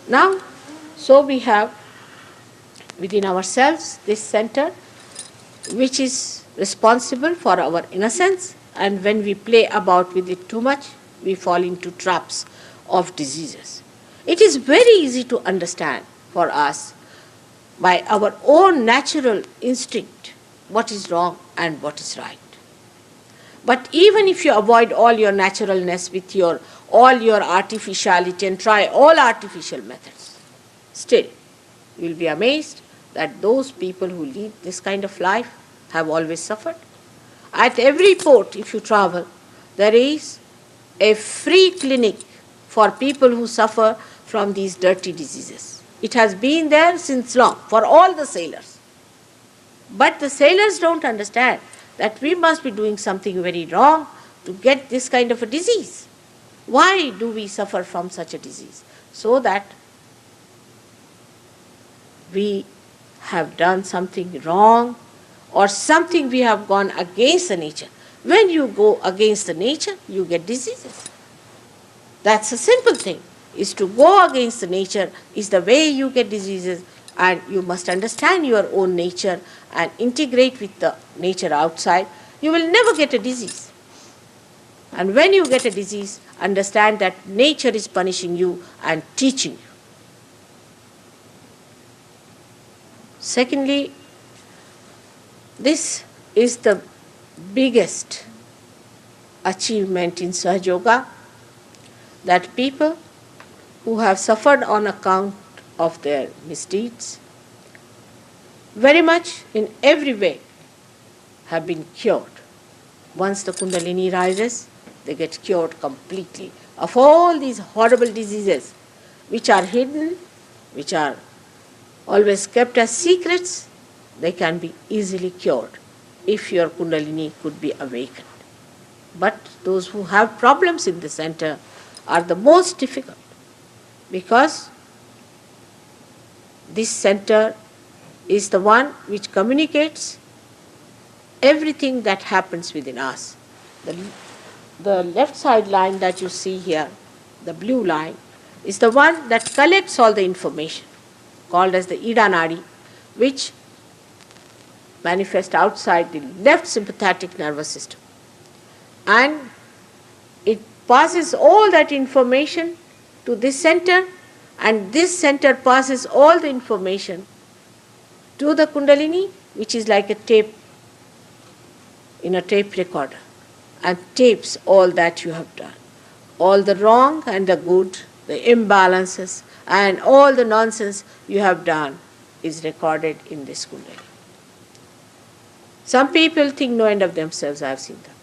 Now, so we have within ourselves this center which is responsible for our innocence, and when we play about with it too much, we fall into traps of diseases. It is very easy to understand for us by our own natural instinct what is wrong and what is right. But even if you avoid all your naturalness with all your artificiality and try all artificial methods, still you will be amazed that those people who lead this kind of life have always suffered. At every port, if you travel, there is a free clinic for people who suffer from these dirty diseases. It has been there since long for all the sailors. But the sailors don't understand that we must be doing something very wrong to get this kind of a disease. Why do we suffer from such a disease? So that we have done something wrong or something we have gone against the nature. When you go against the nature, you get diseases. That's a simple thing. Is to go against the nature is the way you get diseases, and you must understand your own nature and integrate with the nature outside. You will never get a disease. And when you get a disease, understand that nature is punishing you and teaching you. Secondly, this is the biggest achievement in Sahaja Yoga, that people who have suffered on account of their misdeeds, very much in every way, have been cured. Once the Kundalini rises, they get cured completely of all these horrible diseases which are hidden, which are always kept as secrets. They can be easily cured if your Kundalini could be awakened. But those who have problems in the center are the most difficult, because this center is the one which communicates everything that happens within us. The left side line that you see here, the blue line, is the one that collects all the information, called as the Ida Nadi, which manifests outside the left sympathetic nervous system. And it passes all that information to this center, and this center passes all the information to the Kundalini, which is like a tape in a tape recorder, and tapes all that you have done. All the wrong and the good, the imbalances, and all the nonsense you have done is recorded in this Kundalini. Some people think no end of themselves, I have seen them.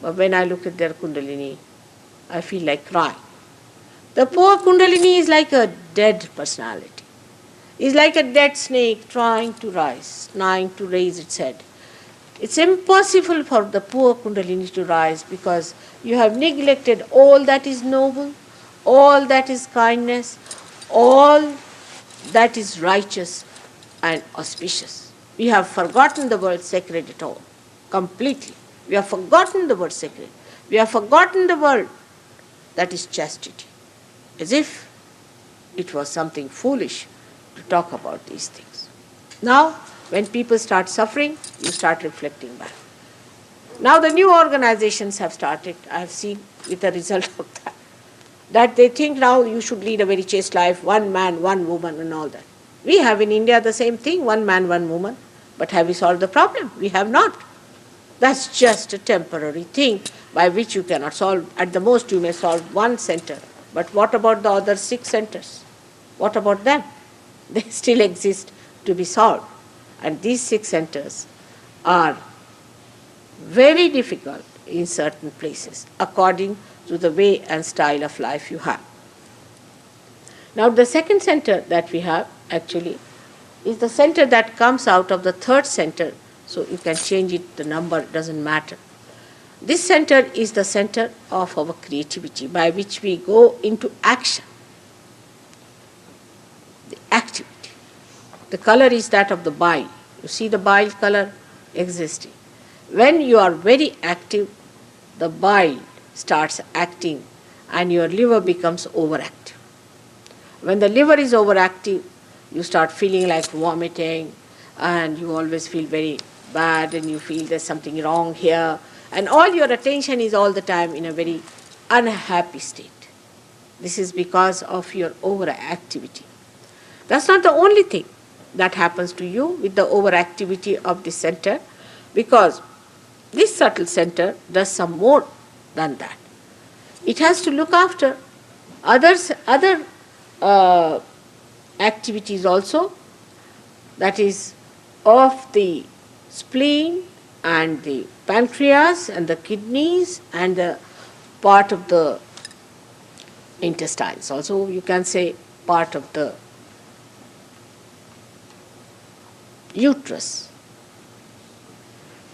But when I look at their Kundalini, I feel like crying. The poor Kundalini is like a dead personality. It's like a dead snake trying to rise, trying to raise its head. It's impossible for the poor Kundalini to rise, because you have neglected all that is noble, all that is kindness, all that is righteous and auspicious. We have forgotten the word sacred at all, completely. We have forgotten the word sacred. We have forgotten the word that is chastity, as if it was something foolish to talk about these things. Now, when people start suffering, you start reflecting back. Now the new organizations have started, I have seen with the result of that they think now you should lead a very chaste life, one man, one woman and all that. We have in India the same thing, one man, one woman. But have we solved the problem? We have not. That's just a temporary thing by which you cannot solve. At the most you may solve one center. But what about the other 6 centers? What about them? They still exist to be solved. And these 6 centers are very difficult in certain places, according to the way and style of life you have. Now the second center that we have actually is the center that comes out of the third center. So you can change it, the number doesn't matter. This center is the center of our creativity, by which we go into action. The activity. The color is that of the bile. You see the bile color existing. When you are very active, the bile starts acting and your liver becomes overactive. When the liver is overactive, you start feeling like vomiting, and you always feel very bad, and you feel there's something wrong here, and all your attention is all the time in a very unhappy state. This is because of your overactivity. That's not the only thing that happens to you with the overactivity of the center, because this subtle center does some more than that. It has to look after other activities also, that is of the spleen and the pancreas and the kidneys and the part of the intestines. Also, you can say part of the uterus.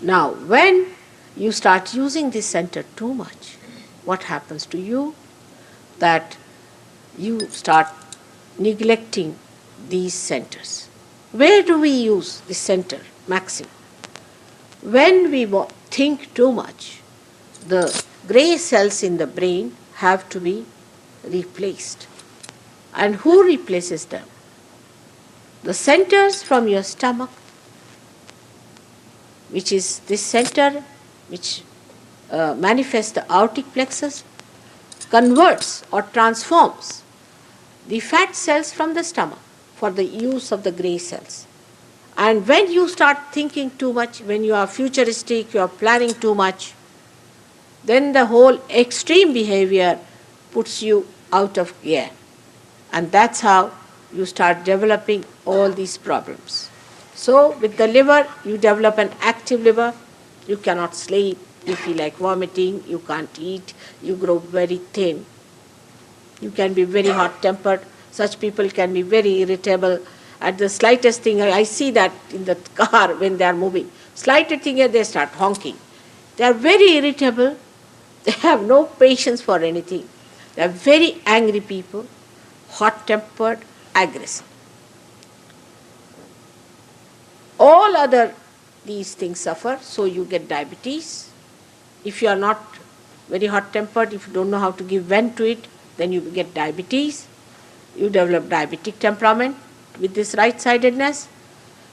Now, when you start using this center too much, what happens to you? That you start neglecting these centers. Where do we use this center maximum? When we think too much, the gray cells in the brain have to be replaced. And who replaces them? The centers from your stomach, which is this center which manifests the aortic plexus, converts or transforms the fat cells from the stomach for the use of the gray cells. And when you start thinking too much, when you are futuristic, you are planning too much, then the whole extreme behavior puts you out of gear. And that's how you start developing all these problems. So with the liver, you develop an active liver, you cannot sleep, you feel like vomiting, you can't eat, you grow very thin. You can be very hot-tempered. Such people can be very irritable. At the slightest thing, I see that in the car when they are moving. Slightest thing, they start honking. They are very irritable. They have no patience for anything. They are very angry people, hot-tempered, aggressive. All other these things suffer, so you get diabetes. If you are not very hot-tempered, if you don't know how to give vent to it, then you get diabetes. You develop diabetic temperament with this right-sidedness.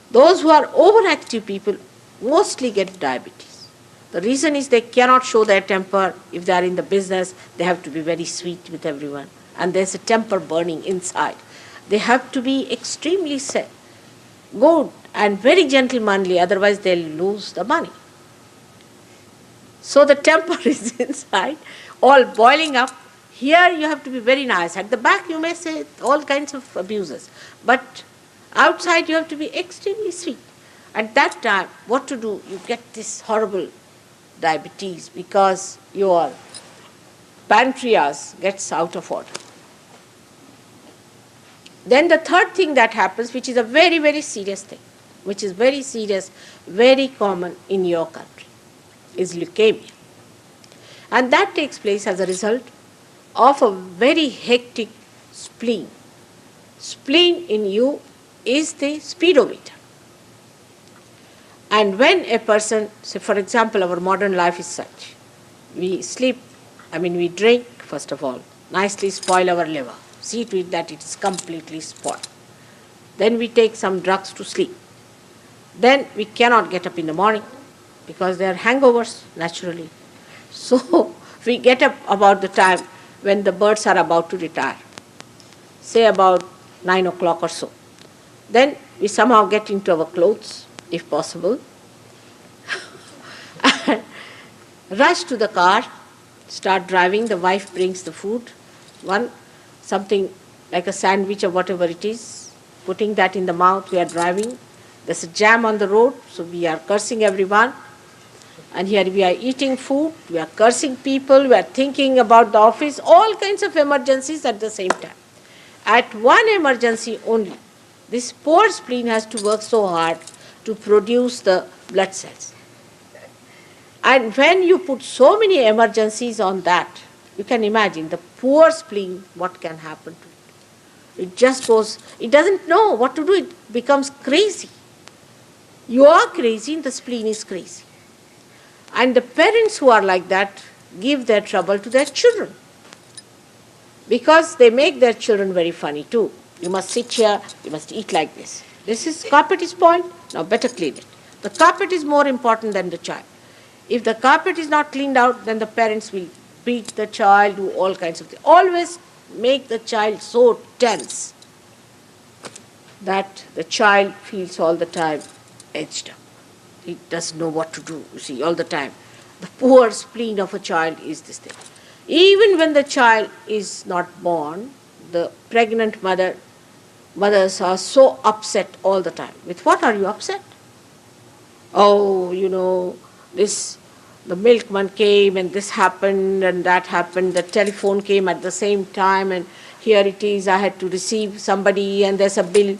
Those who are overactive people mostly get diabetes. The reason is they cannot show their temper. If they are in the business, they have to be very sweet with everyone. And there's a temper burning inside. They have to be extremely good and very gentlemanly, otherwise they'll lose the money. So the temper is inside, all boiling up. Here you have to be very nice. At the back you may say all kinds of abuses. But outside you have to be extremely sweet. At that time, what to do? You get this horrible diabetes because your pancreas gets out of order. Then the third thing that happens, which is a very, very serious thing, which is very serious, very common in your country, is leukemia. And that takes place as a result of a very hectic spleen. Spleen in you is the speedometer. And when a person, say for example, our modern life is such, we drink, first of all, nicely spoil our liver. See to it that it is completely spoiled. Then we take some drugs to sleep. Then we cannot get up in the morning because there are hangovers naturally. So we get up about the time when the birds are about to retire, say about 9 o'clock or so. Then we somehow get into our clothes, if possible, and rush to the car, start driving. The wife brings the food, something like a sandwich or whatever it is, putting that in the mouth. We are driving. There's a jam on the road, so we are cursing everyone. And here we are eating food, we are cursing people, we are thinking about the office, all kinds of emergencies at the same time. At one emergency only, this poor spleen has to work so hard to produce the blood cells. And when you put so many emergencies on that, you can imagine the poor spleen, what can happen to it. It just goes, it doesn't know what to do, it becomes crazy. You are crazy and the spleen is crazy. And the parents who are like that give their trouble to their children. Because they make their children very funny too. You must sit here, you must eat like this. Carpet is spoiled, now better clean it. The carpet is more important than the child. If the carpet is not cleaned out, then the parents will beat the child, do all kinds of things. Always make the child so tense that the child feels all the time edged up. He doesn't know what to do, you see, all the time. The poor spleen of a child is this thing. Even when the child is not born, the pregnant mothers are so upset all the time. With what are you upset? Oh, the milkman came and this happened and that happened. The telephone came at the same time and here it is, I had to receive somebody and there's a bill.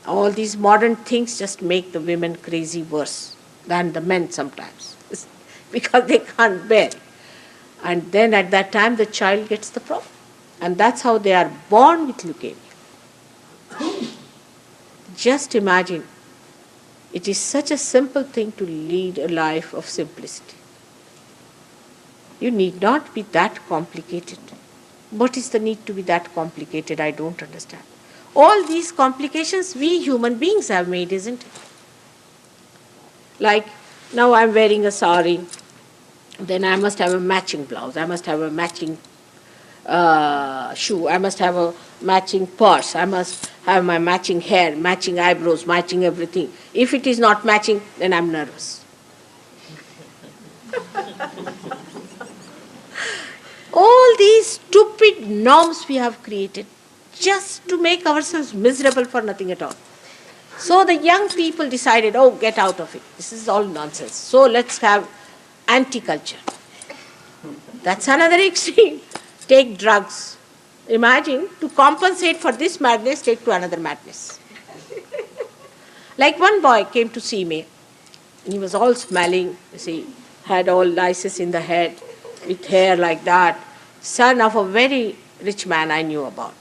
All these modern things just make the women crazy worse than the men sometimes because they can't bear it. And then at that time the child gets the problem. And that's how they are born with leukemia. Just imagine, it is such a simple thing to lead a life of simplicity. You need not be that complicated. What is the need to be that complicated? I don't understand. All these complications we human beings have made, isn't it? Like, now I'm wearing a sari, then I must have a matching blouse, I must have a matching shoe, I must have a matching purse, I must have my matching hair, matching eyebrows, matching everything. If it is not matching, then I'm nervous. All these stupid norms we have created just to make ourselves miserable for nothing at all. So the young people decided, oh, get out of it. This is all nonsense. So let's have anti-culture. That's another extreme. Take drugs. Imagine, to compensate for this madness, take to another madness. Like one boy came to see me, and he was all smelling, you see, had all lices in the head, with hair like that, son of a very rich man I knew about.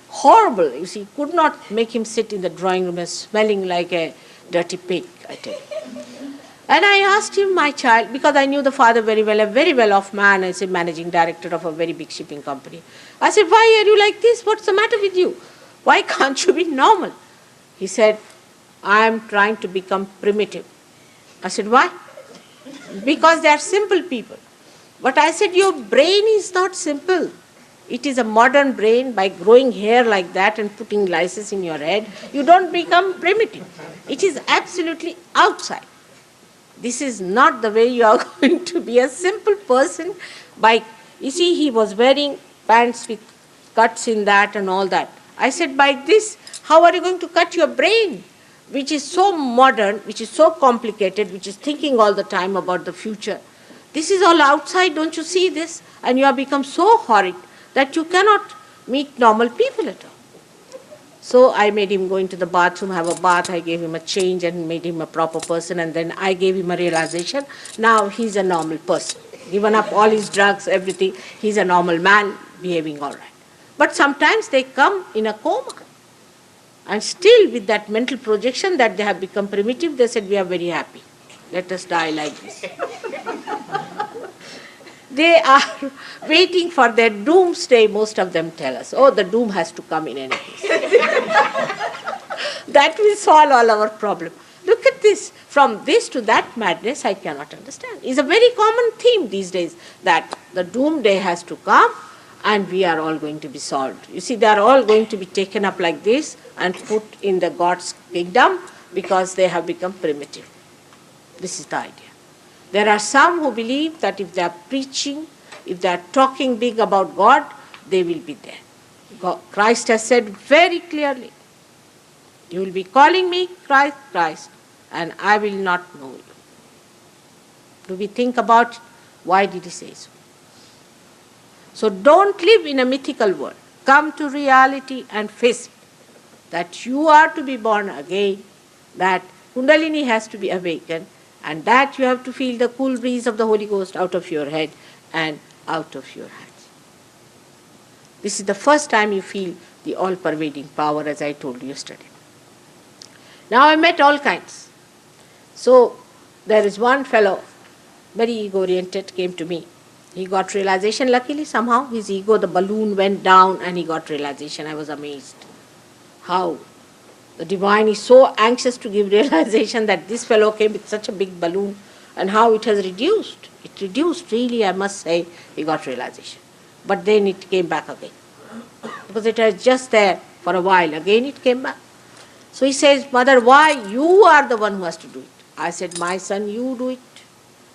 Horrible, you see, could not make him sit in the drawing room smelling like a dirty pig, I tell you. And I asked him, my child, because I knew the father very well, a very well-off man, as a managing director of a very big shipping company. I said, why are you like this? What's the matter with you? Why can't you be normal? He said, I am trying to become primitive. I said, why? Because they are simple people. But I said, your brain is not simple. It is a modern brain. By growing hair like that and putting lices in your head, you don't become primitive. It is absolutely outside. This is not the way you are going to be a simple person. You see, he was wearing pants with cuts in that and all that. I said, by this, how are you going to cut your brain, which is so modern, which is so complicated, which is thinking all the time about the future? This is all outside, don't you see this? And you have become so horrid that you cannot meet normal people at all. So I made him go into the bathroom, have a bath, I gave him a change and made him a proper person, and then I gave him a realization. Now he's a normal person. Given up all his drugs, everything, he's a normal man, behaving all right. But sometimes they come in a coma. And still with that mental projection that they have become primitive, they said, we are very happy. Let us die like this. They are waiting for their doomsday, most of them tell us. Oh, the doom has to come in any case. That will solve all our problem. Look at this. From this to that madness, I cannot understand. It's a very common theme these days, that the doomsday has to come and we are all going to be solved. You see, they are all going to be taken up like this and put in the God's kingdom because they have become primitive. This is the idea. There are some who believe that if they are preaching, if they are talking big about God, they will be there. Christ has said very clearly, you will be calling me Christ, Christ, and I will not know you. Do we think about why did he say so? So don't live in a mythical world. Come to reality and face it. That you are to be born again, that Kundalini has to be awakened, and that you have to feel the cool breeze of the Holy Ghost out of your head and out of your hands. This is the first time you feel the all-pervading power, as I told you yesterday. Now I met all kinds. So there is one fellow, very ego-oriented, came to me. He got realization, luckily somehow. His ego, the balloon went down and he got realization. I was amazed how the divine is so anxious to give realization that this fellow came with such a big balloon and how it has reduced. It reduced, really, I must say, he got realization. But then it came back again. Because it was just there for a while. Again it came back. So he says, Mother, why? You are the one who has to do it. I said, my son, you do it.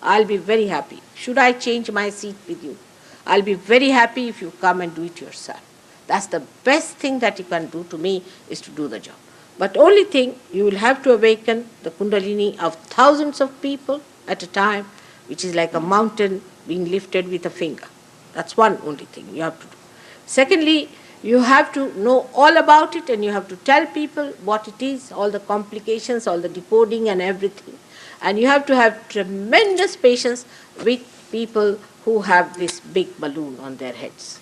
I'll be very happy. Should I change my seat with you? I'll be very happy if you come and do it yourself. That's the best thing that you can do to me, is to do the job. But only thing, you will have to awaken the Kundalini of thousands of people at a time, which is like a mountain being lifted with a finger. That's one only thing you have to do. Secondly, you have to know all about it and you have to tell people what it is, all the complications, all the decoding and everything. And you have to have tremendous patience with people who have this big balloon on their heads.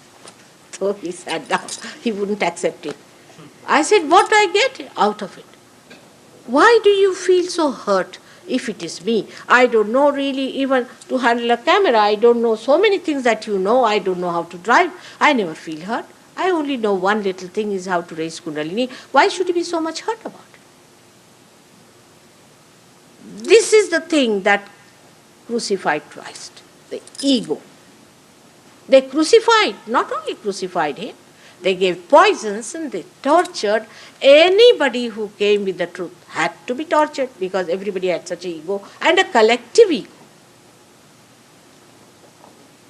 So he sat down. He wouldn't accept it. I said, what I get out of it? Why do you feel so hurt if it is me? I don't know really even to handle a camera. I don't know so many things that you know. I don't know how to drive. I never feel hurt. I only know one little thing is how to raise Kundalini. Why should you be so much hurt about it? This is the thing that crucified Christ, the ego. They crucified, not only crucified him, they gave poisons and they tortured anybody who came with the truth. Had to be tortured because everybody had such an ego and a collective ego.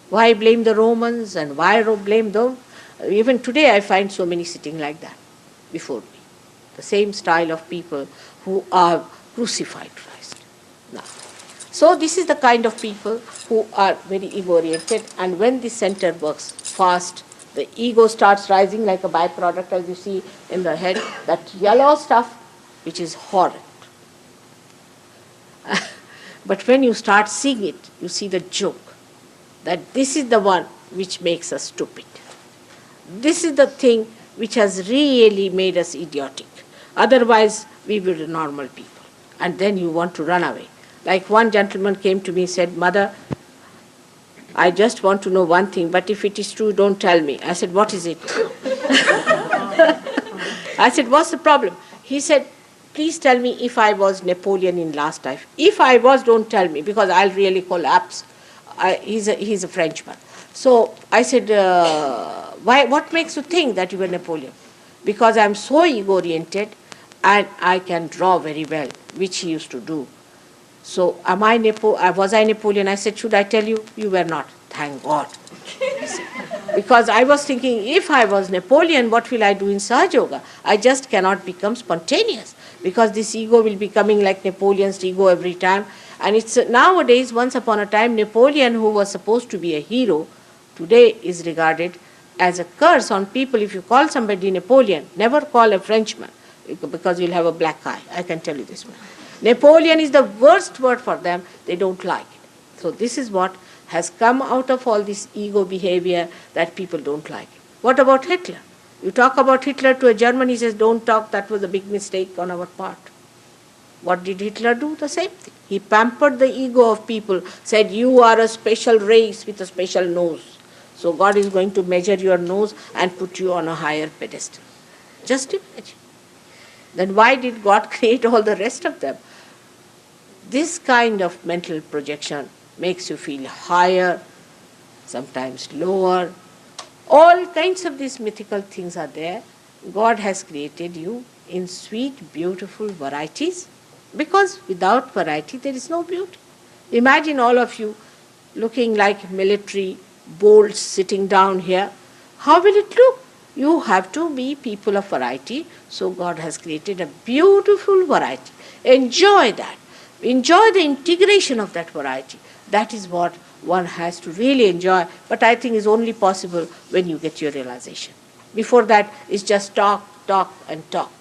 Why blame the Romans and why blame them? Even today I find so many sitting like that before me. The same style of people who are crucified Christ. Now, so this is the kind of people who are very ego-oriented, and when this center works fast, the ego starts rising like a byproduct, as you see in the head, that yellow stuff which is horrid. But when you start seeing it, you see the joke, that this is the one which makes us stupid. This is the thing which has really made us idiotic. Otherwise, we were normal people. And then you want to run away. Like one gentleman came to me and said, Mother, I just want to know one thing, but if it is true, don't tell me. I said, what is it? I said, what's the problem? He said, please tell me if I was Napoleon in last life. If I was, don't tell me, because I'll really collapse. He's a Frenchman. So I said, what makes you think that you were Napoleon? Because I'm so ego-oriented and I can draw very well, which he used to do. So was I Napoleon? I said, should I tell you? You were not. Thank God. Because I was thinking, if I was Napoleon, what will I do in Sahaja Yoga? I just cannot become spontaneous, because this ego will be coming like Napoleon's ego every time. And it's nowadays, once upon a time, Napoleon, who was supposed to be a hero, today is regarded as a curse on people. If you call somebody Napoleon, never call a Frenchman, because you'll have a black eye. I can tell you this one. Napoleon is the worst word for them. They don't like it. So this is what has come out of all this ego behavior, that people don't like it. What about Hitler? You talk about Hitler to a German, he says, don't talk, that was a big mistake on our part. What did Hitler do? The same thing. He pampered the ego of people, said, you are a special race with a special nose. So God is going to measure your nose and put you on a higher pedestal. Just imagine. Then why did God create all the rest of them? This kind of mental projection makes you feel higher, sometimes lower. All kinds of these mythical things are there. God has created you in sweet, beautiful varieties, because without variety there is no beauty. Imagine all of you looking like military bolts sitting down here. How will it look? You have to be people of variety. So God has created a beautiful variety. Enjoy that. Enjoy the integration of that variety. That is what one has to really enjoy. But I think is only possible when you get your realization. Before that, it's just talk, talk and talk.